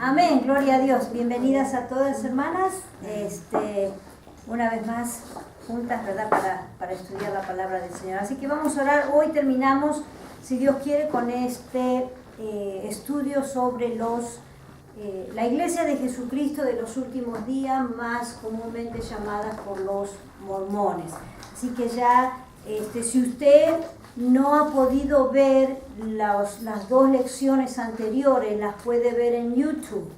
Amén, gloria a Dios. Bienvenidas a todas, hermanas. Una vez más, juntas, ¿verdad? Para estudiar la palabra del Señor. Así que vamos a orar. Hoy terminamos, si Dios quiere, con este estudio sobre la Iglesia de Jesucristo de los últimos días, más comúnmente llamadas por los mormones. Así que ya, si usted no ha podido ver las dos lecciones anteriores, las puede ver en YouTube.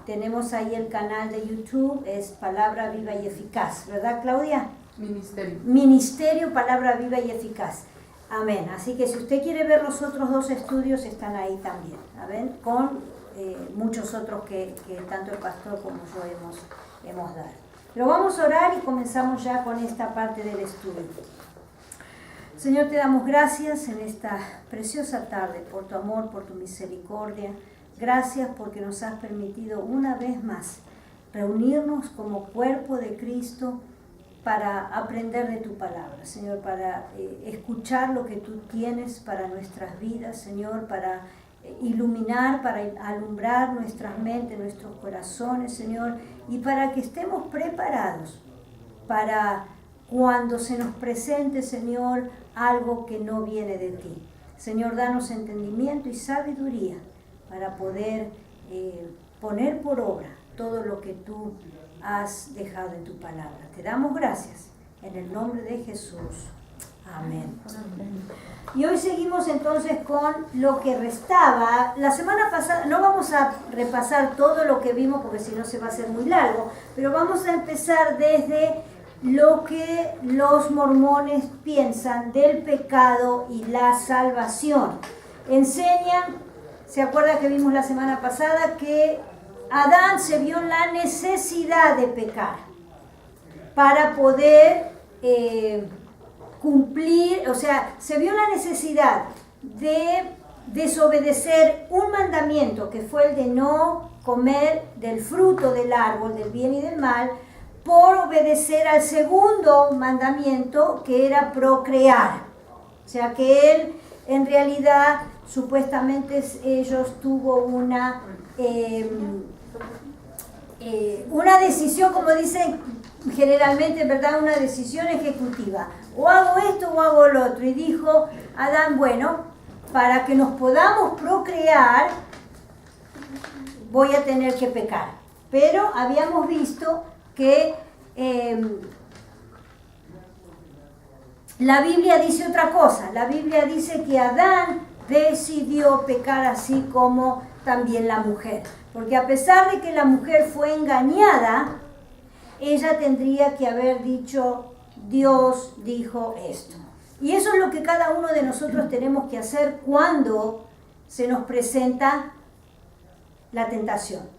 Tenemos ahí el canal de YouTube, es Palabra Viva y Eficaz, ¿verdad, Claudia? Ministerio Palabra Viva y Eficaz. Amén. Así que si usted quiere ver los otros dos estudios, están ahí también. Amén. Con muchos otros que tanto el pastor como yo hemos dado. Pero vamos a orar y comenzamos ya con esta parte del estudio. Señor, te damos gracias en esta preciosa tarde por tu amor, por tu misericordia. Gracias porque nos has permitido una vez más reunirnos como cuerpo de Cristo para aprender de tu palabra, Señor, para escuchar lo que tú tienes para nuestras vidas, Señor, para iluminar, para alumbrar nuestras mentes, nuestros corazones, Señor, y para que estemos preparados para cuando se nos presente, Señor, algo que no viene de ti. Señor, danos entendimiento y sabiduría para poder poner por obra todo lo que tú has dejado en tu palabra. Te damos gracias en el nombre de Jesús. Amén. Y hoy seguimos entonces con lo que restaba. La semana pasada, no vamos a repasar todo lo que vimos porque si no se va a hacer muy largo, pero vamos a empezar desde lo que los mormones piensan del pecado y la salvación. Enseñan, ¿se acuerda que vimos la semana pasada que Adán se vio en la necesidad de pecar para poder cumplir, o sea, se vio la necesidad de desobedecer un mandamiento que fue el de no comer del fruto del árbol del bien y del mal, por obedecer al segundo mandamiento que era procrear. O sea que él en realidad supuestamente ellos tuvo una decisión, como dicen generalmente, ¿verdad? Una decisión ejecutiva. O hago esto o hago lo otro. Y dijo Adán, bueno, para que nos podamos procrear voy a tener que pecar. Pero habíamos visto que la Biblia dice otra cosa. La Biblia dice que Adán decidió pecar así como también la mujer. Porque a pesar de que la mujer fue engañada, ella tendría que haber dicho, Dios dijo esto. Y eso es lo que cada uno de nosotros tenemos que hacer cuando se nos presenta la tentación.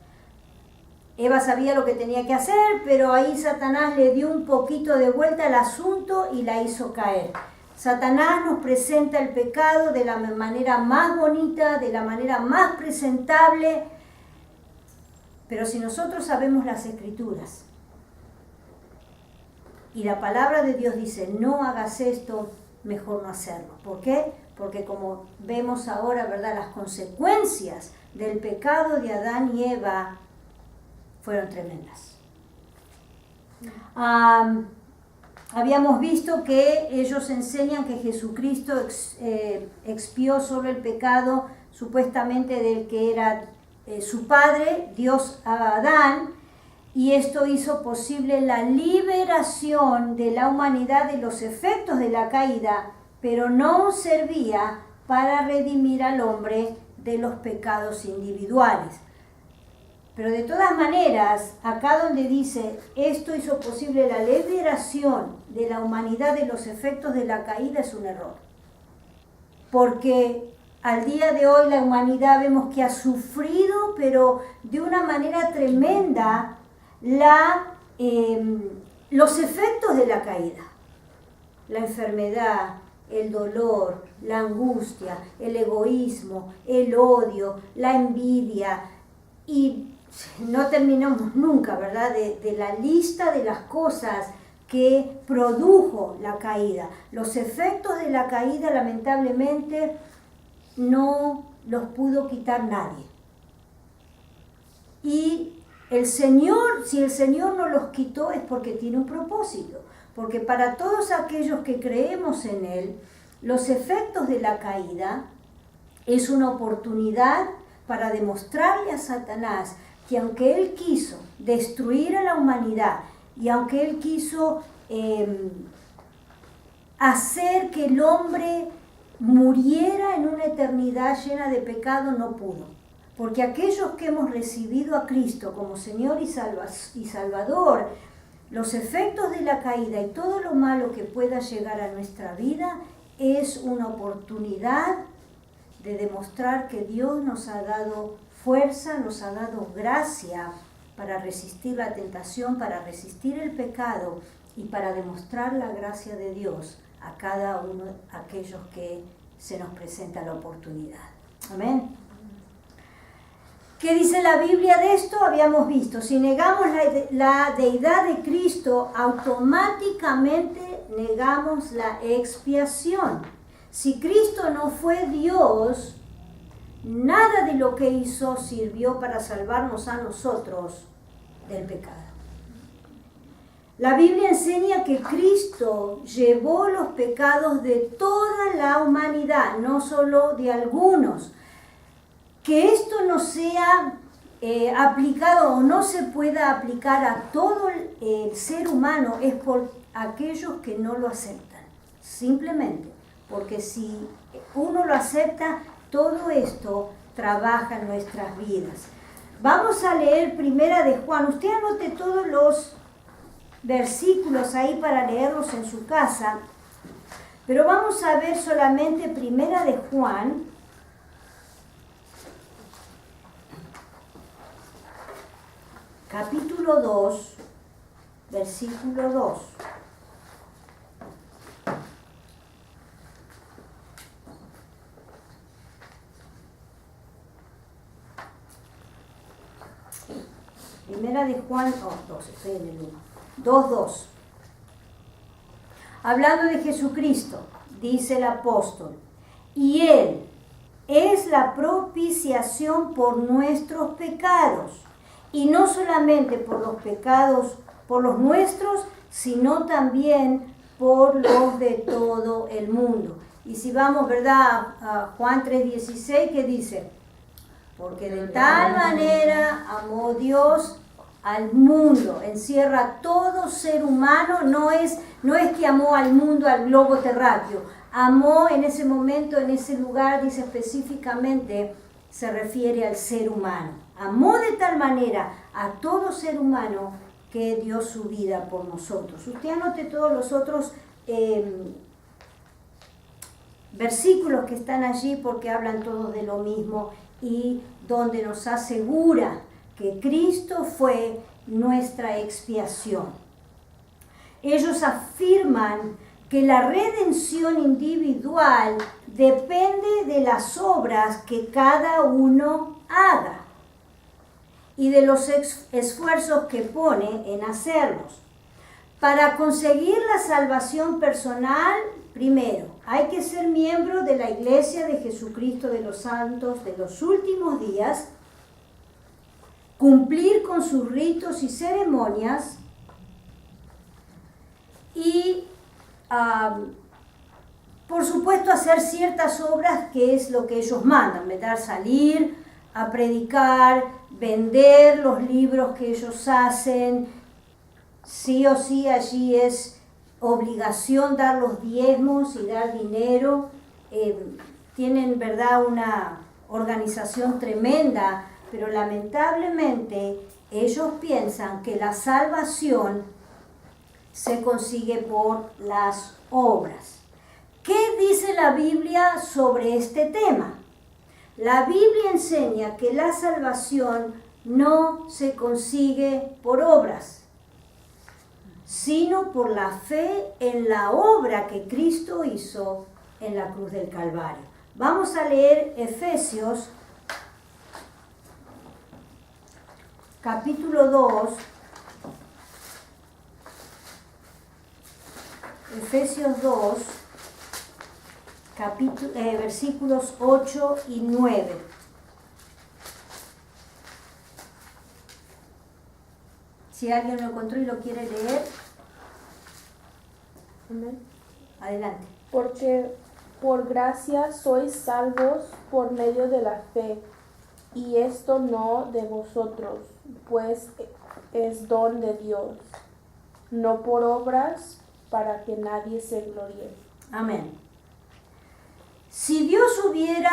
Eva sabía lo que tenía que hacer, pero ahí Satanás le dio un poquito de vuelta al asunto y la hizo caer. Satanás nos presenta el pecado de la manera más bonita, de la manera más presentable, pero si nosotros sabemos las Escrituras y la palabra de Dios dice, no hagas esto, mejor no hacerlo. ¿Por qué? Porque como vemos ahora, ¿verdad? Las consecuencias del pecado de Adán y Eva fueron tremendas. Habíamos visto que ellos enseñan que Jesucristo expió sobre el pecado supuestamente del que era su padre, Dios Adán, y esto hizo posible la liberación de la humanidad de los efectos de la caída, pero no servía para redimir al hombre de los pecados individuales. Pero de todas maneras, acá donde dice, esto hizo posible la liberación de la humanidad de los efectos de la caída, es un error. Porque al día de hoy la humanidad vemos que ha sufrido, pero de una manera tremenda, los efectos de la caída. La enfermedad, el dolor, la angustia, el egoísmo, el odio, la envidia, y no terminamos nunca, ¿verdad? De la lista de las cosas que produjo la caída. Los efectos de la caída, lamentablemente, no los pudo quitar nadie. Y el Señor, si el Señor no los quitó, es porque tiene un propósito. Porque para todos aquellos que creemos en Él, los efectos de la caída es una oportunidad para demostrarle a Satanás que aunque él quiso destruir a la humanidad y aunque él quiso hacer que el hombre muriera en una eternidad llena de pecado, no pudo. Porque aquellos que hemos recibido a Cristo como Señor y Salvador, los efectos de la caída y todo lo malo que pueda llegar a nuestra vida es una oportunidad de demostrar que Dios nos ha dado fuerza, nos ha dado gracia para resistir la tentación, para resistir el pecado y para demostrar la gracia de Dios a cada uno de aquellos que se nos presenta la oportunidad. Amén. ¿Qué dice la Biblia de esto? Habíamos visto, si negamos la deidad de Cristo, automáticamente negamos la expiación. Si Cristo no fue Dios, nada de lo que hizo sirvió para salvarnos a nosotros del pecado. La Biblia enseña que Cristo llevó los pecados de toda la humanidad, no solo de algunos. Que esto no sea aplicado o no se pueda aplicar a todo el ser humano es por aquellos que no lo aceptan. Simplemente, porque si uno lo acepta, todo esto trabaja en nuestras vidas. Vamos a leer Primera de Juan. Usted anote todos los versículos ahí para leerlos en su casa, pero vamos a ver solamente Primera de Juan, capítulo 2, versículo 2. Primera de Juan, 2, estoy en el 1. 2:2. Hablando de Jesucristo, dice el apóstol, y Él es la propiciación por nuestros pecados, y no solamente por los pecados, por los nuestros, sino también por los de todo el mundo. Y si vamos, ¿verdad?, a Juan 3:16, ¿qué dice? Porque de tal manera amó Dios al mundo, encierra todo ser humano, no es que amó al mundo, al globo terráqueo, amó en ese momento, en ese lugar, dice específicamente, se refiere al ser humano. Amó de tal manera a todo ser humano que dio su vida por nosotros. Usted anote todos los otros versículos que están allí porque hablan todos de lo mismo y donde nos asegura que Cristo fue nuestra expiación. Ellos afirman que la redención individual depende de las obras que cada uno haga y de los esfuerzos que pone en hacerlos. Para conseguir la salvación personal, primero, hay que ser miembro de la Iglesia de Jesucristo de los Santos de los Últimos Días, cumplir con sus ritos y ceremonias y, por supuesto, hacer ciertas obras que es lo que ellos mandan, ¿verdad? Salir a predicar, vender los libros que ellos hacen. Sí o sí allí es obligación dar los diezmos y dar dinero. Tienen, ¿verdad?, una organización tremenda, pero lamentablemente ellos piensan que la salvación se consigue por las obras. ¿Qué dice la Biblia sobre este tema? La Biblia enseña que la salvación no se consigue por obras, sino por la fe en la obra que Cristo hizo en la cruz del Calvario. Vamos a leer Efesios, capítulo 2, Efesios 2, versículos 8 y 9. Si alguien lo encontró y lo quiere leer, Amén. adelante. Porque por gracia sois salvos por medio de la fe, y esto no de vosotros, pues es don de Dios, no por obras, para que nadie se gloríe. Amén. Si Dios hubiera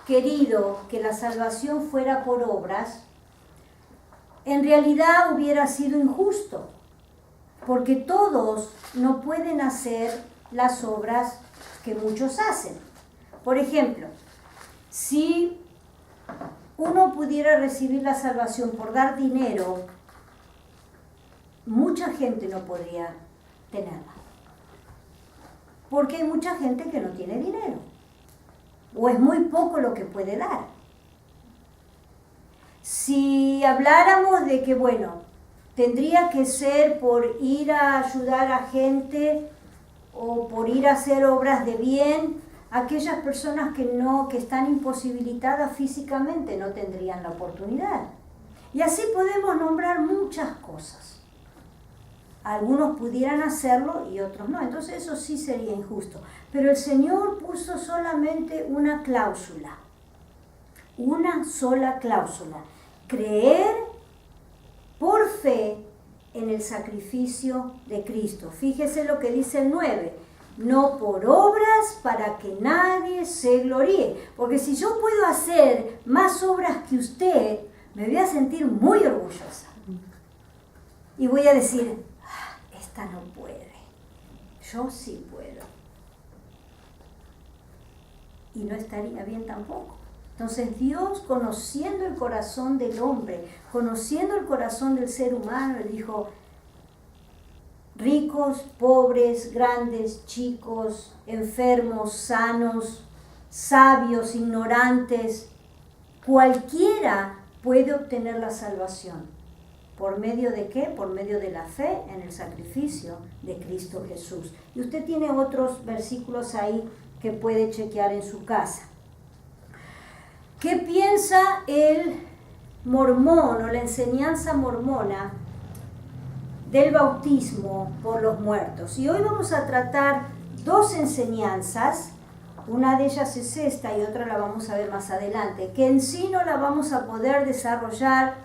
querido que la salvación fuera por obras, en realidad hubiera sido injusto, porque todos no pueden hacer las obras que muchos hacen. Por ejemplo, si uno pudiera recibir la salvación por dar dinero, mucha gente no podría tenerla. Porque hay mucha gente que no tiene dinero. O es muy poco lo que puede dar. Si habláramos de que, bueno, tendría que ser por ir a ayudar a gente o por ir a hacer obras de bien, aquellas personas que están imposibilitadas físicamente no tendrían la oportunidad. Y así podemos nombrar muchas cosas. Algunos pudieran hacerlo y otros no. Entonces eso sí sería injusto. Pero el Señor puso solamente una cláusula. Una sola cláusula. Creer por fe en el sacrificio de Cristo. Fíjese lo que dice el 9. No por obras para que nadie se gloríe. Porque si yo puedo hacer más obras que usted, me voy a sentir muy orgullosa. Y voy a decir, esta no puede. Yo sí puedo. Y no estaría bien tampoco. Entonces Dios, conociendo el corazón del hombre, conociendo el corazón del ser humano, le dijo, ricos, pobres, grandes, chicos, enfermos, sanos, sabios, ignorantes, cualquiera puede obtener la salvación. ¿Por medio de qué? Por medio de la fe en el sacrificio de Cristo Jesús. Y usted tiene otros versículos ahí que puede chequear en su casa. ¿Qué piensa el mormón o la enseñanza mormona del bautismo por los muertos? Y hoy vamos a tratar dos enseñanzas, una de ellas es esta y otra la vamos a ver más adelante, que en sí no la vamos a poder desarrollar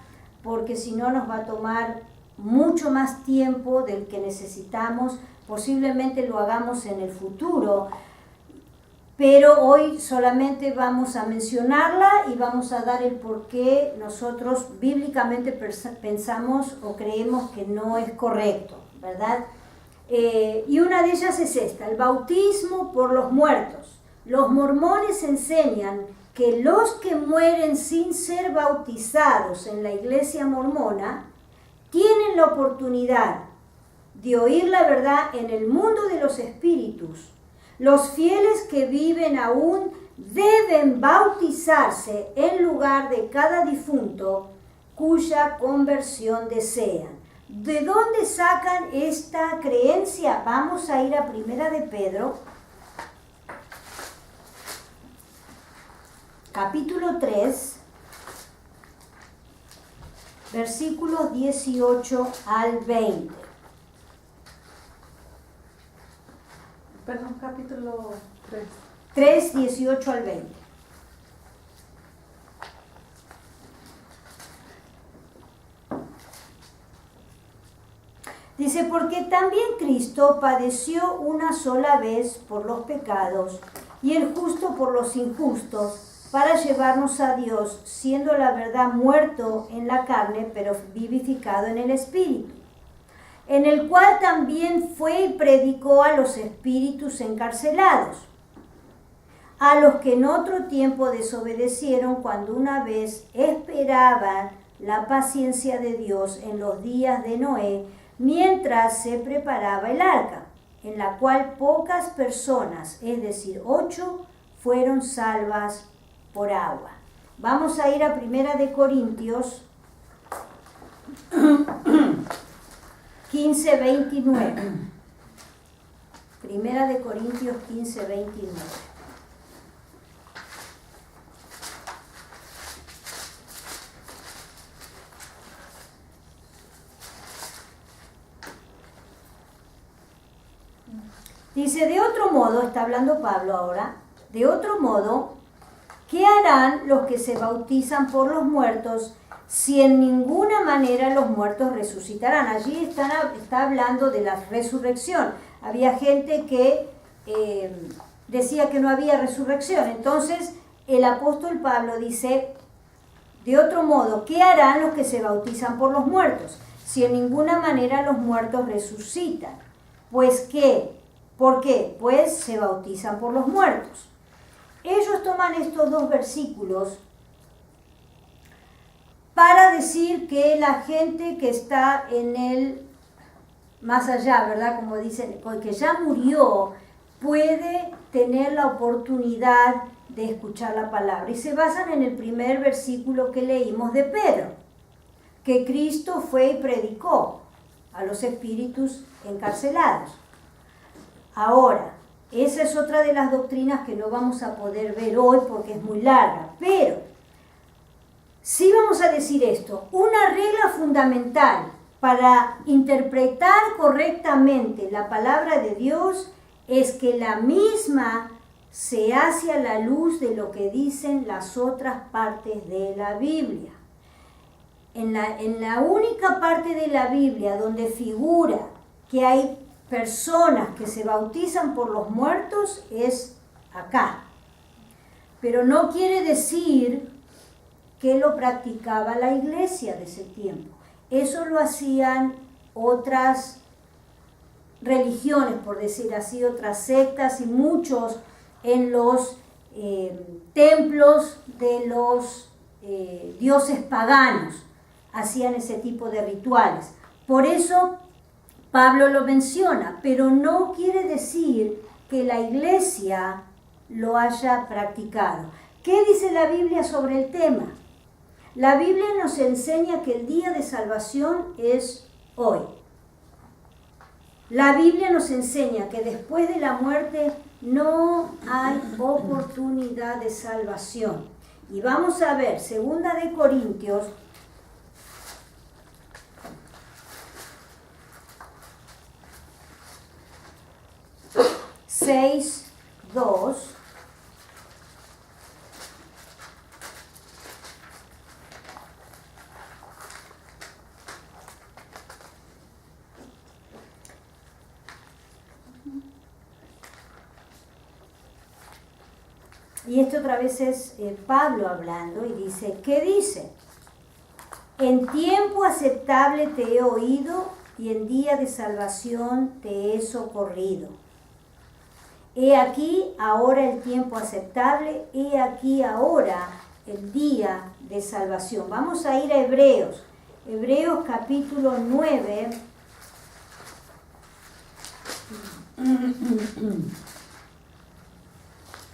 porque si no nos va a tomar mucho más tiempo del que necesitamos, posiblemente lo hagamos en el futuro, pero hoy solamente vamos a mencionarla y vamos a dar el por qué nosotros bíblicamente pensamos o creemos que no es correcto, ¿verdad? Y una de ellas es esta, el bautismo por los muertos. Los mormones enseñan que los que mueren sin ser bautizados en la iglesia mormona tienen la oportunidad de oír la verdad en el mundo de los espíritus. Los fieles que viven aún deben bautizarse en lugar de cada difunto cuya conversión desean. ¿De dónde sacan esta creencia? Vamos a ir a Primera de Pedro, capítulo 3, versículos 18 al 20. Perdón, capítulo 3. 3, 18 al 20. Dice, porque también Cristo padeció una sola vez por los pecados y el justo por los injustos, para llevarnos a Dios, siendo la verdad muerto en la carne, pero vivificado en el Espíritu, en el cual también fue y predicó a los espíritus encarcelados, a los que en otro tiempo desobedecieron cuando una vez esperaban la paciencia de Dios en los días de Noé, mientras se preparaba el arca, en la cual pocas personas, es decir, 8, fueron salvas por agua. Vamos a ir a Primera de Corintios 15, 29. Primera de Corintios 15, 29. Dice, de otro modo, está hablando Pablo ahora, de otro modo, ¿qué harán los que se bautizan por los muertos si en ninguna manera los muertos resucitarán? Allí está hablando de la resurrección. Había gente que decía que no había resurrección. Entonces, el apóstol Pablo dice, de otro modo, ¿qué harán los que se bautizan por los muertos si en ninguna manera los muertos resucitan? Pues ¿qué? ¿Por qué? Pues se bautizan por los muertos. Ellos toman estos dos versículos para decir que la gente que está en el más allá, ¿verdad? Como dicen, que ya murió, puede tener la oportunidad de escuchar la palabra. Y se basan en el primer versículo que leímos de Pedro, que Cristo fue y predicó a los espíritus encarcelados. Ahora, esa es otra de las doctrinas que no vamos a poder ver hoy porque es muy larga, pero sí vamos a decir esto, una regla fundamental para interpretar correctamente la palabra de Dios es que la misma se hace a la luz de lo que dicen las otras partes de la Biblia. En la única parte de la Biblia donde figura que hay personas que se bautizan por los muertos es acá. Pero no quiere decir que lo practicaba la iglesia de ese tiempo. Eso lo hacían otras religiones, por decir así, otras sectas y muchos en los templos de los dioses paganos hacían ese tipo de rituales. Por eso Pablo lo menciona, pero no quiere decir que la iglesia lo haya practicado. ¿Qué dice la Biblia sobre el tema? La Biblia nos enseña que el día de salvación es hoy. La Biblia nos enseña que después de la muerte no hay oportunidad de salvación. Y vamos a ver, 2 de Corintios 6:2. Y esto otra vez es Pablo hablando y dice, ¿qué dice? En tiempo aceptable te he oído y en día de salvación te he socorrido. He aquí ahora el tiempo aceptable, he aquí ahora el día de salvación. Vamos a ir a Hebreos. Hebreos capítulo 9.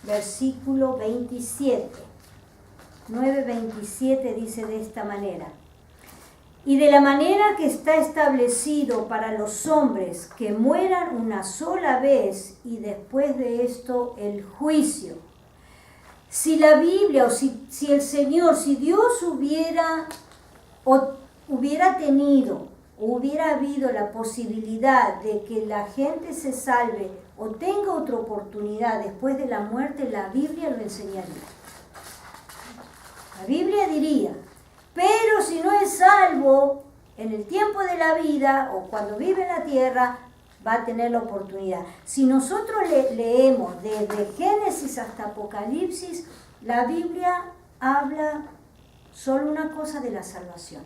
Versículo 27. 9:27 dice de esta manera. Y de la manera que está establecido para los hombres que mueran una sola vez y después de esto el juicio. Si la Biblia o si el Señor, si Dios hubiera tenido, hubiera habido la posibilidad de que la gente se salve o tenga otra oportunidad después de la muerte, la Biblia lo enseñaría. La Biblia diría, pero si no es salvo en el tiempo de la vida o cuando vive en la tierra, va a tener la oportunidad. Si nosotros leemos desde Génesis hasta Apocalipsis, la Biblia habla solo una cosa de la salvación.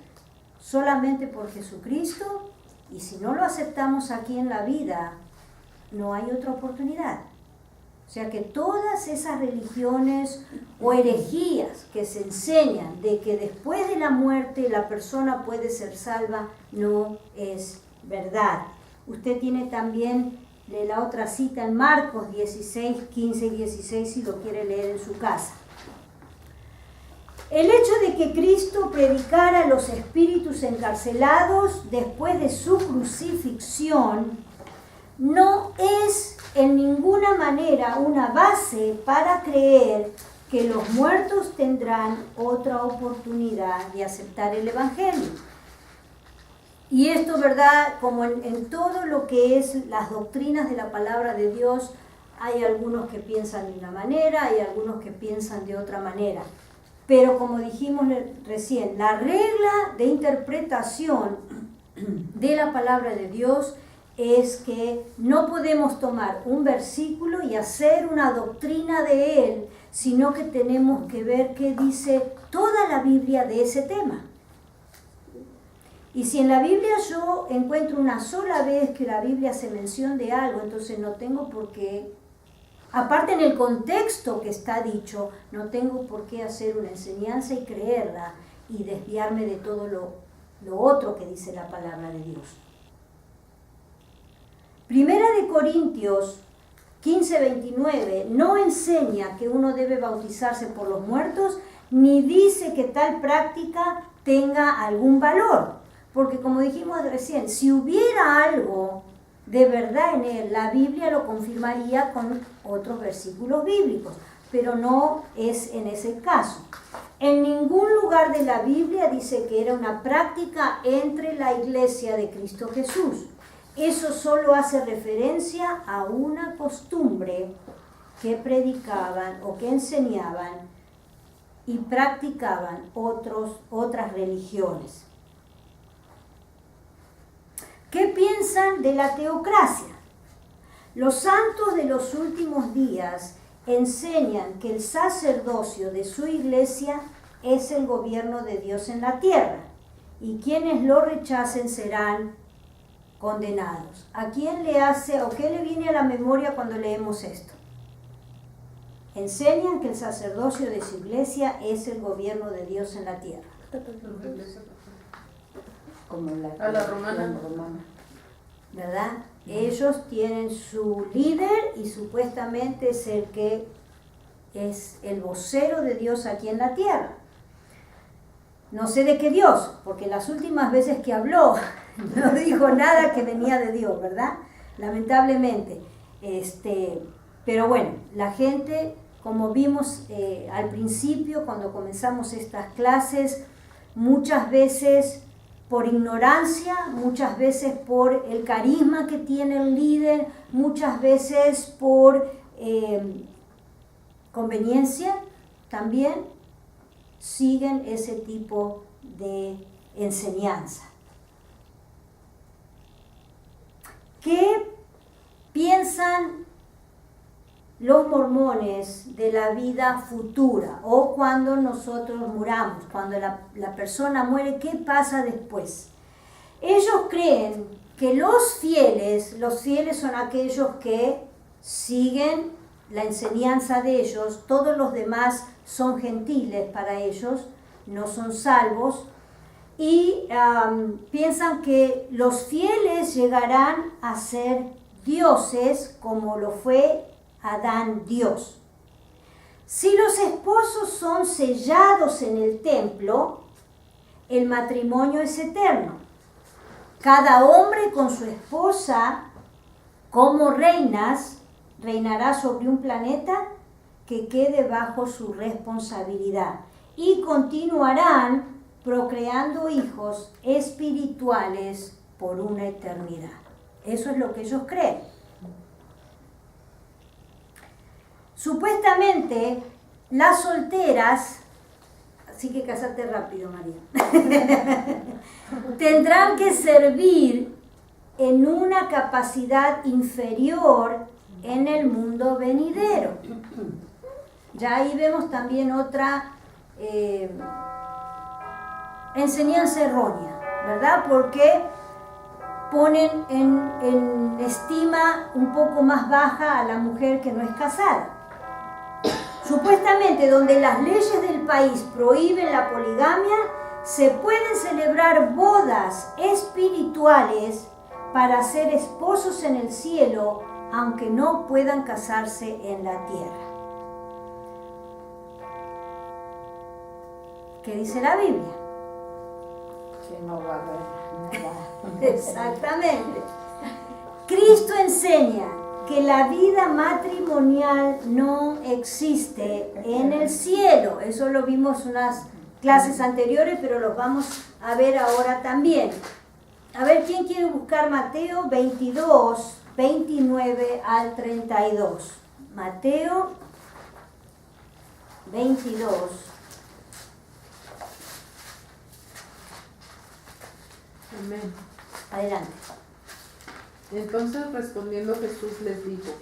Solamente por Jesucristo, y si no lo aceptamos aquí en la vida, no hay otra oportunidad. O sea que todas esas religiones o herejías que se enseñan de que después de la muerte la persona puede ser salva, no es verdad. Usted tiene también la otra cita en Marcos 16, 15 y 16 si lo quiere leer en su casa. El hecho de que Cristo predicara a los espíritus encarcelados después de su crucifixión no es en ninguna manera una base para creer que los muertos tendrán otra oportunidad de aceptar el Evangelio. Y esto, ¿verdad? Como en todo lo que es las doctrinas de la palabra de Dios, hay algunos que piensan de una manera, hay algunos que piensan de otra manera. Pero como dijimos recién, la regla de interpretación de la palabra de Dios es que no podemos tomar un versículo y hacer una doctrina de él, sino que tenemos que ver qué dice toda la Biblia de ese tema. Y si en la Biblia yo encuentro una sola vez que la Biblia hace mención de algo, entonces no tengo por qué, aparte en el contexto que está dicho, no tengo por qué hacer una enseñanza y creerla y desviarme de todo lo otro que dice la palabra de Dios. Primera de Corintios 15:29 no enseña que uno debe bautizarse por los muertos, ni dice que tal práctica tenga algún valor. Porque como dijimos recién, si hubiera algo de verdad en él, la Biblia lo confirmaría con otros versículos bíblicos, pero no es en ese caso. En ningún lugar de la Biblia dice que era una práctica entre la iglesia de Cristo Jesús. Eso solo hace referencia a una costumbre que predicaban o que enseñaban y practicaban otras religiones. ¿Qué piensan de la teocracia? Los santos de los últimos días enseñan que el sacerdocio de su iglesia es el gobierno de Dios en la tierra y quienes lo rechacen serán condenados. ¿A quién le hace o qué le viene a la memoria cuando leemos esto? Enseñan que el sacerdocio de su iglesia es el gobierno de Dios en la tierra. Como A la romana. ¿Verdad? Ellos tienen su líder y supuestamente es el que es el vocero de Dios aquí en la tierra. No sé de qué Dios, porque las últimas veces que habló no dijo nada que venía de Dios, ¿verdad? Lamentablemente. Pero bueno, la gente, como vimos al principio cuando comenzamos estas clases, muchas veces por ignorancia, muchas veces por el carisma que tiene el líder, muchas veces por conveniencia también, siguen ese tipo de enseñanza. ¿Qué piensan los mormones de la vida futura o cuando nosotros muramos, cuando la persona muere, qué pasa después? Ellos creen que los fieles son aquellos que siguen la enseñanza de ellos, todos los demás son gentiles para ellos, no son salvos, y piensan que los fieles llegarán a ser dioses como lo fue Adán Dios. Si los esposos son sellados en el templo, el matrimonio es eterno. Cada hombre con su esposa como reinas reinará sobre un planeta que quede bajo su responsabilidad y continuarán procreando hijos espirituales por una eternidad. Eso es lo que ellos creen. Supuestamente las solteras, así que cásate rápido, María, tendrán que servir en una capacidad inferior en el mundo venidero. Ya ahí vemos también otra enseñanza errónea, ¿verdad? Porque ponen en estima un poco más baja a la mujer que no es casada. Supuestamente donde las leyes del país prohíben la poligamia, se pueden celebrar bodas espirituales para ser esposos en el cielo, aunque no puedan casarse en la tierra. ¿Qué dice la Biblia? Que no va a haber nada. Exactamente. Cristo enseña que la vida matrimonial no existe en el cielo. Eso lo vimos en unas clases anteriores, pero lo vamos a ver ahora también. A ver, ¿quién quiere buscar Mateo 22, 29 al 32? Mateo 22. Amén. Adelante. Entonces respondiendo Jesús les dijo: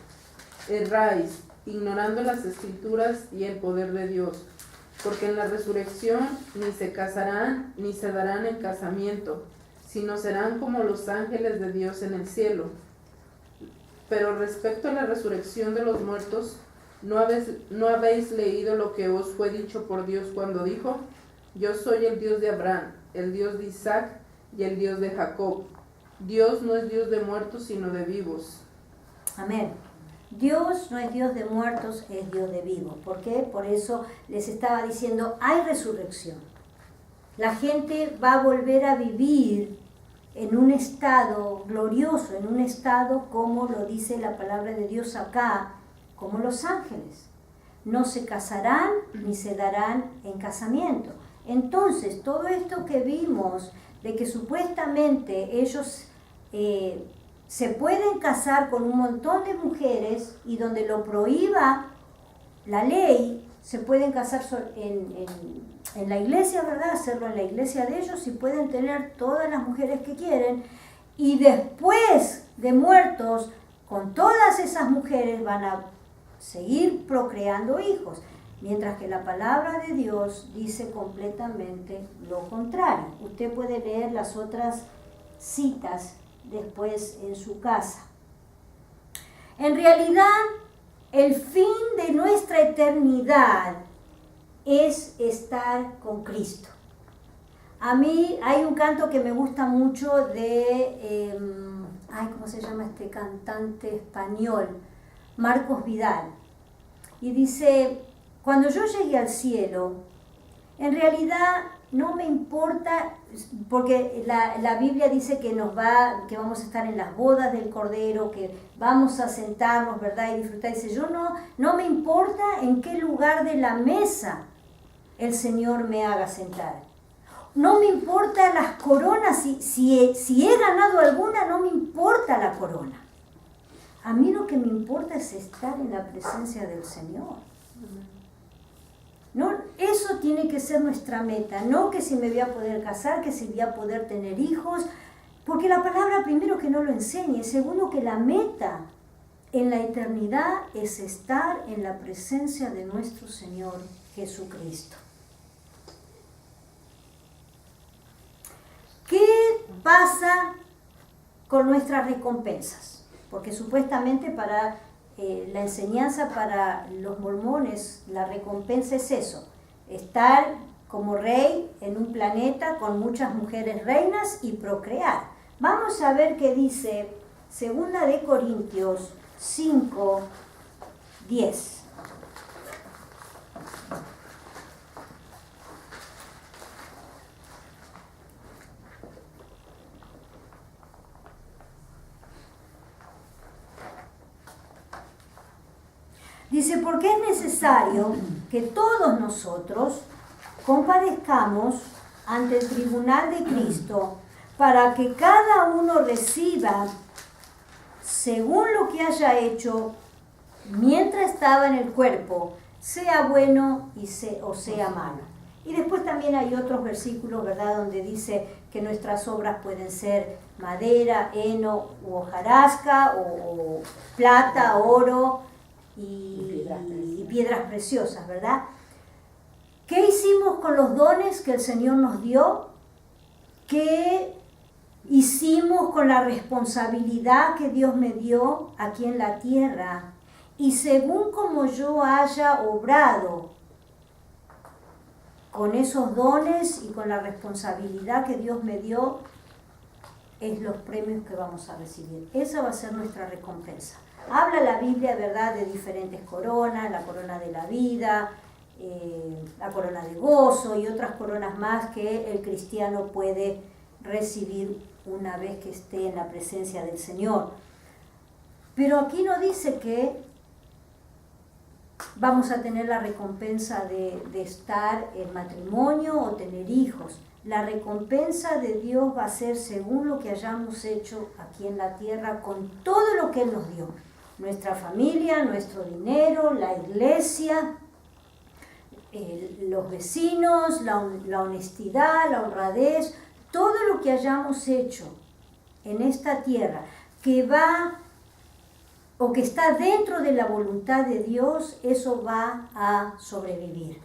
erráis, ignorando las Escrituras y el poder de Dios, porque en la resurrección ni se casarán ni se darán en casamiento, sino serán como los ángeles de Dios en el cielo. Pero respecto a la resurrección de los muertos, ¿no habéis leído lo que os fue dicho por Dios cuando dijo: yo soy el Dios de Abraham, el Dios de Isaac y el Dios de Jacob? Dios no es Dios de muertos, sino de vivos. Amén. Dios no es Dios de muertos, es Dios de vivos. ¿Por qué? Por eso les estaba diciendo, hay resurrección. La gente va a volver a vivir en un estado glorioso, en un estado como lo dice la palabra de Dios acá, como los ángeles. No se casarán ni se darán en casamiento. Entonces, todo esto que vimos de que supuestamente ellos se pueden casar con un montón de mujeres y donde lo prohíba la ley, se pueden casar en la iglesia, ¿verdad? Hacerlo en la iglesia de ellos y pueden tener todas las mujeres que quieren y después de muertos, con todas esas mujeres van a seguir procreando hijos. Mientras que la palabra de Dios dice completamente lo contrario. Usted puede leer las otras citas después en su casa. En realidad, el fin de nuestra eternidad es estar con Cristo. A mí hay un canto que me gusta mucho de, ¿cómo se llama este cantante español? Marcos Vidal. Y dice: cuando yo llegue al cielo, en realidad no me importa, porque la Biblia dice que que vamos a estar en las bodas del Cordero, que vamos a sentarnos, ¿verdad? Y disfrutar. Dice, yo no me importa en qué lugar de la mesa el Señor me haga sentar. No me importa las coronas, si he ganado alguna, no me importa la corona. A mí lo que me importa es estar en la presencia del Señor. No, eso tiene que ser nuestra meta, no que si me voy a poder casar, que si voy a poder tener hijos, porque la palabra primero que no lo enseña, y segundo que la meta en la eternidad es estar en la presencia de nuestro Señor Jesucristo. ¿Qué pasa con nuestras recompensas? Porque supuestamente para la enseñanza para los mormones, la recompensa es eso, estar como rey en un planeta con muchas mujeres reinas y procrear. Vamos a ver qué dice 2 de Corintios 5, 10. Dice, porque es necesario que todos nosotros comparezcamos ante el tribunal de Cristo para que cada uno reciba según lo que haya hecho mientras estaba en el cuerpo, sea bueno o sea malo. Y después también hay otros versículos, ¿verdad?, donde dice que nuestras obras pueden ser madera, heno u hojarasca, o plata, oro y piedras preciosas, ¿verdad? ¿Qué hicimos con los dones que el Señor nos dio? ¿Qué hicimos con la responsabilidad que Dios me dio aquí en la tierra? Y según como yo haya obrado con esos dones y con la responsabilidad que Dios me dio, es los premios que vamos a recibir. Esa va a ser nuestra recompensa. Habla la Biblia, ¿verdad?, de diferentes coronas, la corona de la vida, la corona de gozo y otras coronas más que el cristiano puede recibir una vez que esté en la presencia del Señor. Pero aquí no dice que vamos a tener la recompensa de estar en matrimonio o tener hijos. La recompensa de Dios va a ser según lo que hayamos hecho aquí en la tierra con todo lo que Él nos dio. Nuestra familia, nuestro dinero, la iglesia, los vecinos, la honestidad, la honradez, todo lo que hayamos hecho en esta tierra que va o que está dentro de la voluntad de Dios, eso va a sobrevivir.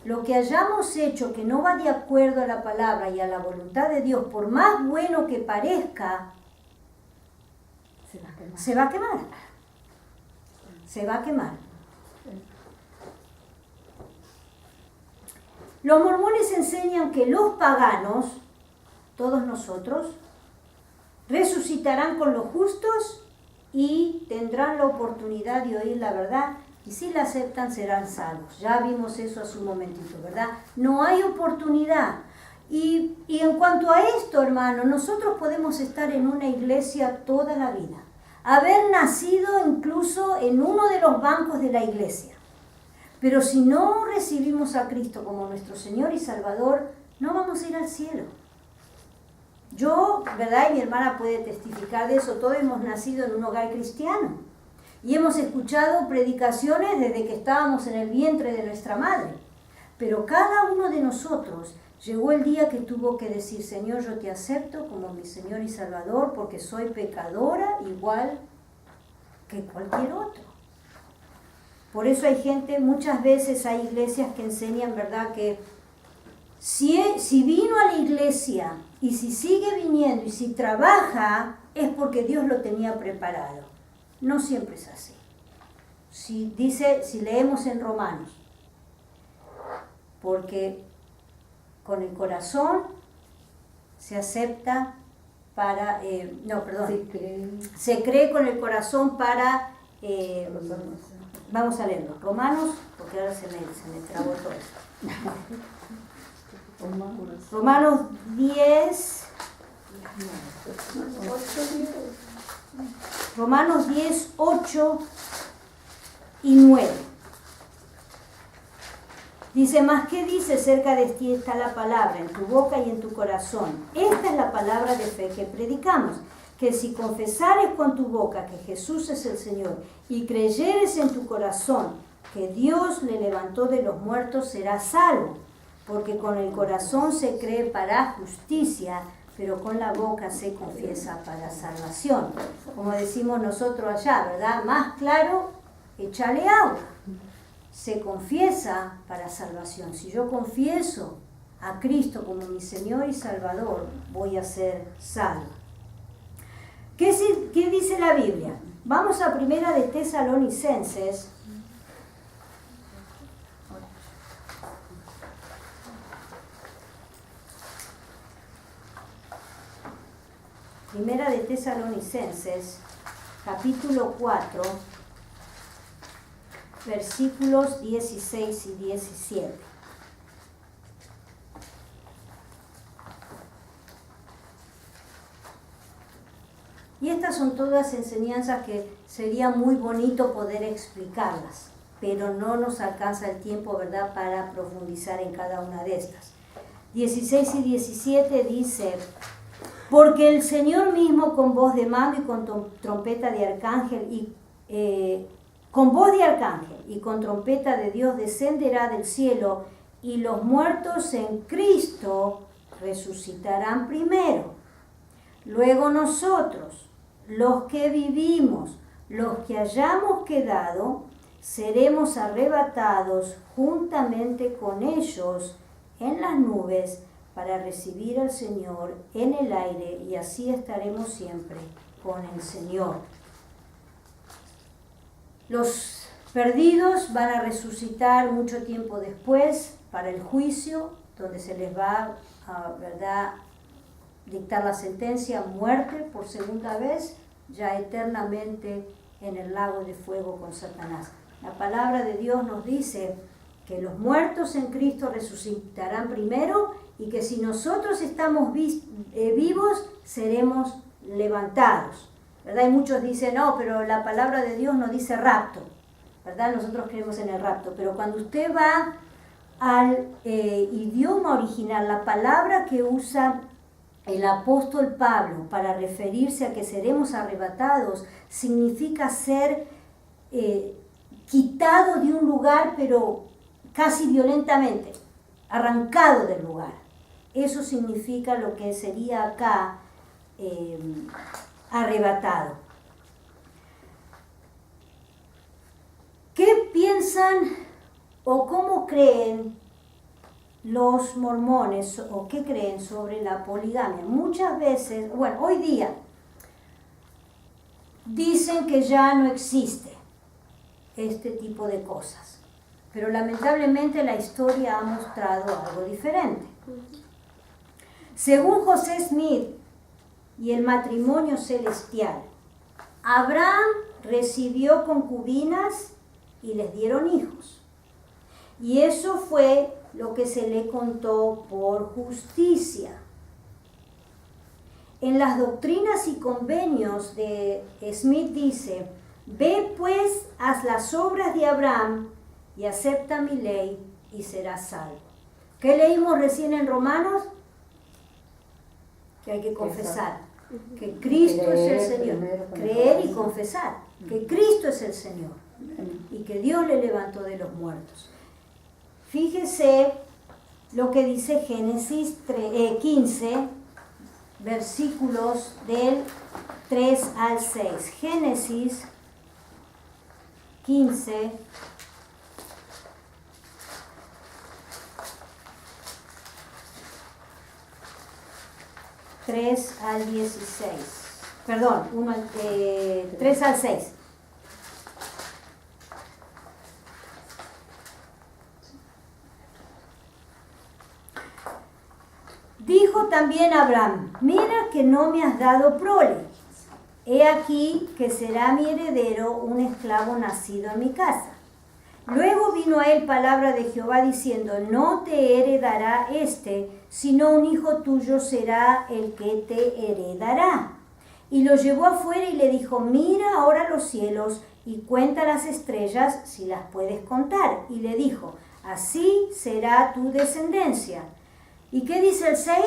Lo que hayamos hecho que no va de acuerdo a la palabra y a la voluntad de Dios, por más bueno que parezca, se va a quemar. Se va a quemar. Los mormones enseñan que los paganos, todos nosotros, resucitarán con los justos y tendrán la oportunidad de oír la verdad, y si la aceptan serán salvos. Ya vimos eso hace un momentito, ¿verdad? No hay oportunidad. Y en cuanto a esto, hermano, nosotros podemos estar en una iglesia toda la vida, haber nacido incluso en uno de los bancos de la iglesia, pero si no recibimos a Cristo como nuestro Señor y Salvador, no vamos a ir al cielo. Yo, ¿verdad? Y mi hermana puede testificar de eso, todos hemos nacido en un hogar cristiano y hemos escuchado predicaciones desde que estábamos en el vientre de nuestra madre, pero cada uno de nosotros llegó el día que tuvo que decir: Señor, yo te acepto como mi Señor y Salvador porque soy pecadora igual que cualquier otro. Por eso hay gente, muchas veces hay iglesias que enseñan, ¿verdad?, que si vino a la iglesia y si sigue viniendo y si trabaja es porque Dios lo tenía preparado. No siempre es así. Si leemos en Romanos, porque con el corazón se acepta para, se cree con el corazón para, vamos a leerlo, Romanos, porque ahora se me trabó todo esto. Romanos 10, Romanos 10, 8 y 9. Dice: más, ¿qué dice cerca de ti está la palabra en tu boca y en tu corazón? Esta es la palabra de fe que predicamos, que si confesares con tu boca que Jesús es el Señor y creyeres en tu corazón que Dios le levantó de los muertos, serás salvo. Porque con el corazón se cree para justicia, pero con la boca se confiesa para salvación. Como decimos nosotros allá, ¿verdad? Más claro, échale agua. Se confiesa para salvación. Si yo confieso a Cristo como mi Señor y Salvador, voy a ser salvo. ¿Qué dice la Biblia? Vamos a Primera de Tesalonicenses. Primera de Tesalonicenses, capítulo 4, versículos 16 y 17. Y estas son todas enseñanzas que sería muy bonito poder explicarlas, pero no nos alcanza el tiempo, ¿verdad?, para profundizar en cada una de estas. 16 y 17 dice: porque el Señor mismo con voz de mando y con trompeta de arcángel con voz de arcángel y con trompeta de Dios descenderá del cielo, y los muertos en Cristo resucitarán primero. Luego nosotros, los que vivimos, los que hayamos quedado, seremos arrebatados juntamente con ellos en las nubes para recibir al Señor en el aire, y así estaremos siempre con el Señor. Los perdidos van a resucitar mucho tiempo después para el juicio, donde se les va a, ¿verdad?, dictar la sentencia, muerte por segunda vez, ya eternamente en el lago de fuego con Satanás. La palabra de Dios nos dice que los muertos en Cristo resucitarán primero, y que si nosotros estamos vivos, seremos levantados, ¿verdad? Y muchos dicen: no, pero la palabra de Dios no dice rapto. ¿verdad? Nosotros creemos en el rapto, pero cuando usted va al idioma original, la palabra que usa el apóstol Pablo para referirse a que seremos arrebatados significa ser quitado de un lugar, pero casi violentamente, arrancado del lugar. Eso significa lo que sería acá arrebatado. ¿Qué piensan o cómo creen los mormones o qué creen sobre la poligamia? Muchas veces, bueno, hoy día dicen que ya no existe este tipo de cosas, pero lamentablemente la historia ha mostrado algo diferente. Según José Smith y el matrimonio celestial, Abraham recibió concubinas y les dieron hijos. Y eso fue lo que se le contó por justicia. En las doctrinas y convenios de Smith dice: ve pues, haz las obras de Abraham y acepta mi ley y serás salvo. ¿Qué leímos recién en Romanos? Que hay que confesar que Cristo es el Señor. Creer y confesar que Cristo es el Señor y que Dios le levantó de los muertos. Fíjese lo que dice Génesis 15, versículos del 3 al 6. Génesis 15, ...3 al 16... Perdón, 3 al 6. Dijo también Abraham: mira que no me has dado prole. He aquí que será mi heredero un esclavo nacido en mi casa. Luego vino a él palabra de Jehová diciendo: no te heredará sino un hijo tuyo será el que te heredará. Y lo llevó afuera y le dijo: mira ahora los cielos y cuenta las estrellas si las puedes contar. Y le dijo: así será tu descendencia. ¿Y qué dice el 6?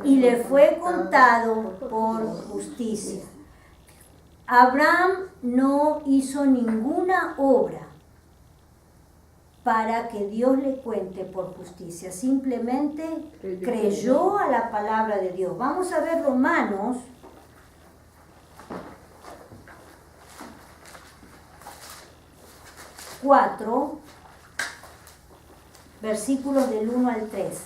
Y le fue contado por justicia. Abraham no hizo ninguna obra para que Dios le cuente por justicia, simplemente creyó a la palabra de Dios. Vamos a ver Romanos 4, versículos del 1 al 3.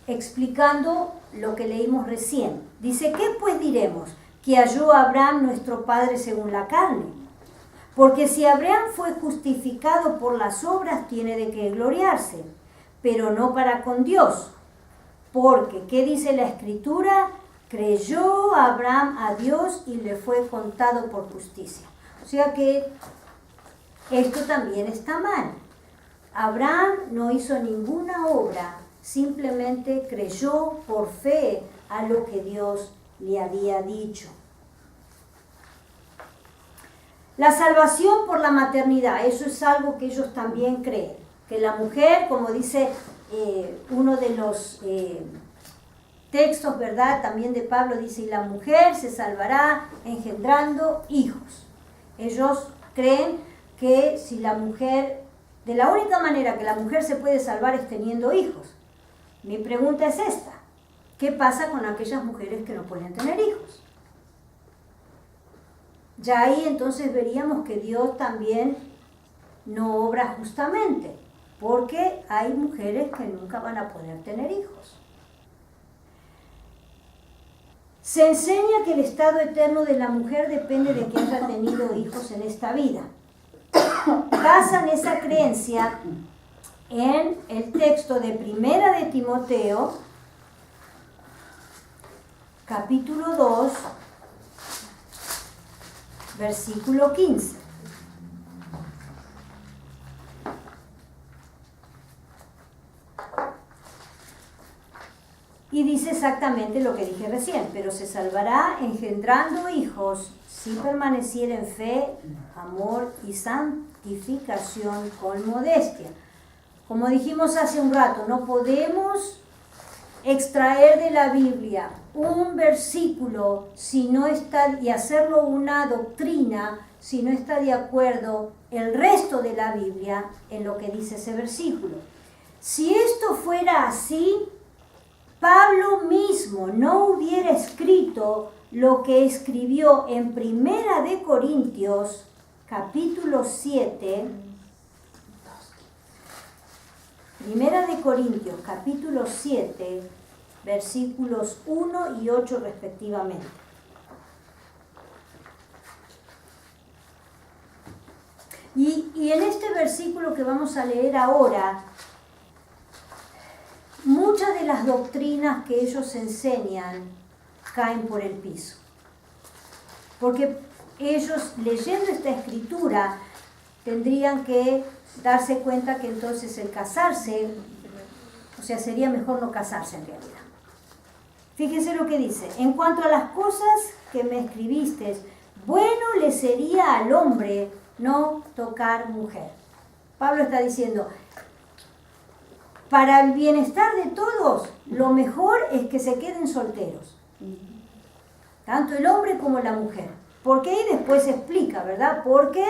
Explicando lo que leímos recién. Dice: ¿qué pues diremos? Que halló Abraham nuestro padre según la carne. Porque si Abraham fue justificado por las obras, tiene de qué gloriarse, pero no para con Dios. Porque, ¿qué dice la Escritura? Creyó Abraham a Dios y le fue contado por justicia. O sea que esto también está mal. Abraham no hizo ninguna obra, simplemente creyó por fe a lo que Dios le había dicho. La salvación por la maternidad, eso es algo que ellos también creen. Que la mujer, como dice uno de los textos, ¿verdad? También de Pablo dice: y la mujer se salvará engendrando hijos. Ellos creen que si la mujer, de la única manera que la mujer se puede salvar es teniendo hijos. Mi pregunta es esta: ¿qué pasa con aquellas mujeres que no pueden tener hijos? Ya ahí entonces veríamos que Dios también no obra justamente, porque hay mujeres que nunca van a poder tener hijos. Se enseña que el estado eterno de la mujer depende de que haya tenido hijos en esta vida. Basan esa creencia en el texto de Primera de Timoteo, capítulo 2, versículo 15. Y dice: exactamente lo que dije recién, pero se salvará engendrando hijos si permaneciera en fe, amor y santificación con modestia. Como dijimos hace un rato, no podemos extraer de la Biblia un versículo si no está, y hacerlo una doctrina si no está de acuerdo el resto de la Biblia en lo que dice ese versículo. Si esto fuera así, Pablo mismo no hubiera escrito lo que escribió en Primera de Corintios, capítulo 7, Primera de Corintios, capítulo 7, versículos 1 y 8 respectivamente. Y en este versículo que vamos a leer ahora, muchas de las doctrinas que ellos enseñan caen por el piso. Porque ellos, leyendo esta escritura, tendrían que darse cuenta que entonces el casarse, o sea, sería mejor no casarse en realidad. Fíjense lo que dice: en cuanto a las cosas que me escribiste, bueno le sería al hombre no tocar mujer. Pablo está diciendo, para el bienestar de todos, lo mejor es que se queden solteros. Tanto el hombre como la mujer. ¿Por qué? Y después se explica, ¿verdad? Porque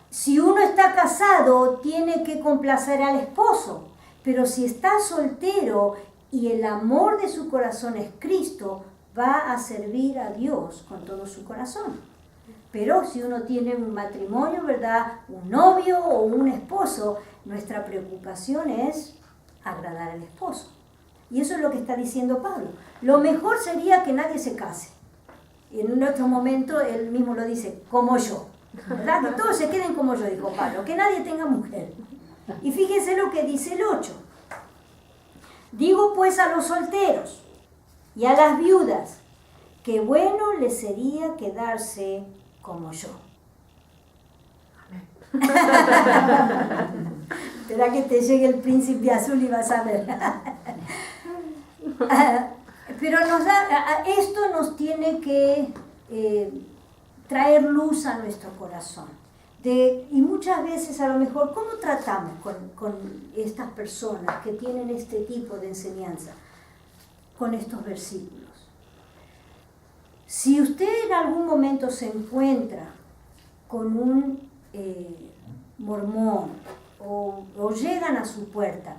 si uno está casado, tiene que complacer al esposo. Pero si está soltero y el amor de su corazón es Cristo, va a servir a Dios con todo su corazón. Pero si uno tiene un matrimonio, ¿verdad? Un novio o un esposo, nuestra preocupación es agradar al esposo. Y eso es lo que está diciendo Pablo. Lo mejor sería que nadie se case. Y en otro momento él mismo lo dice, como yo. ¿Verdad? Que todos se queden como yo, dijo Pablo. Que nadie tenga mujer. Y fíjense lo que dice el 8. Digo pues a los solteros y a las viudas, que bueno les sería quedarse como yo. Espera que te llegue el príncipe azul y vas a ver. Pero esto nos tiene que traer luz a nuestro corazón. Y muchas veces a lo mejor, ¿cómo tratamos con estas personas que tienen este tipo de enseñanza? Con estos versículos. Si usted en algún momento se encuentra con un mormón o llegan a su puerta,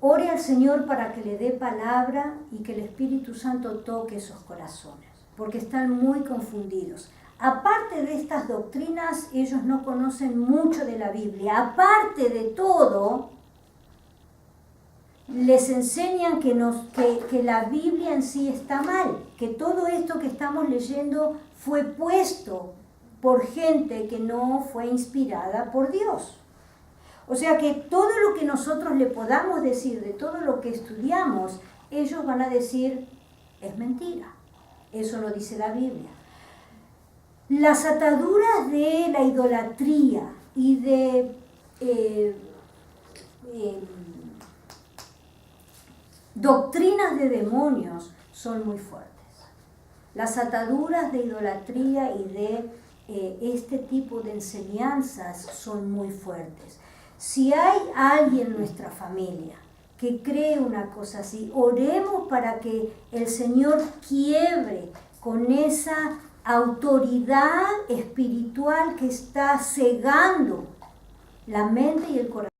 ore al Señor para que le dé palabra y que el Espíritu Santo toque esos corazones, porque están muy confundidos. Aparte de estas doctrinas, ellos no conocen mucho de la Biblia. Aparte de todo, les enseñan que la Biblia en sí está mal, que todo esto que estamos leyendo fue puesto por gente que no fue inspirada por Dios. O sea que todo lo que nosotros le podamos decir de todo lo que estudiamos, ellos van a decir, es mentira, eso no dice la Biblia. Las ataduras de la idolatría y de doctrinas de demonios son muy fuertes. Las ataduras de idolatría y de este tipo de enseñanzas son muy fuertes. Si hay alguien en nuestra familia que cree una cosa así, oremos para que el Señor quiebre con esa autoridad espiritual que está cegando la mente y el corazón.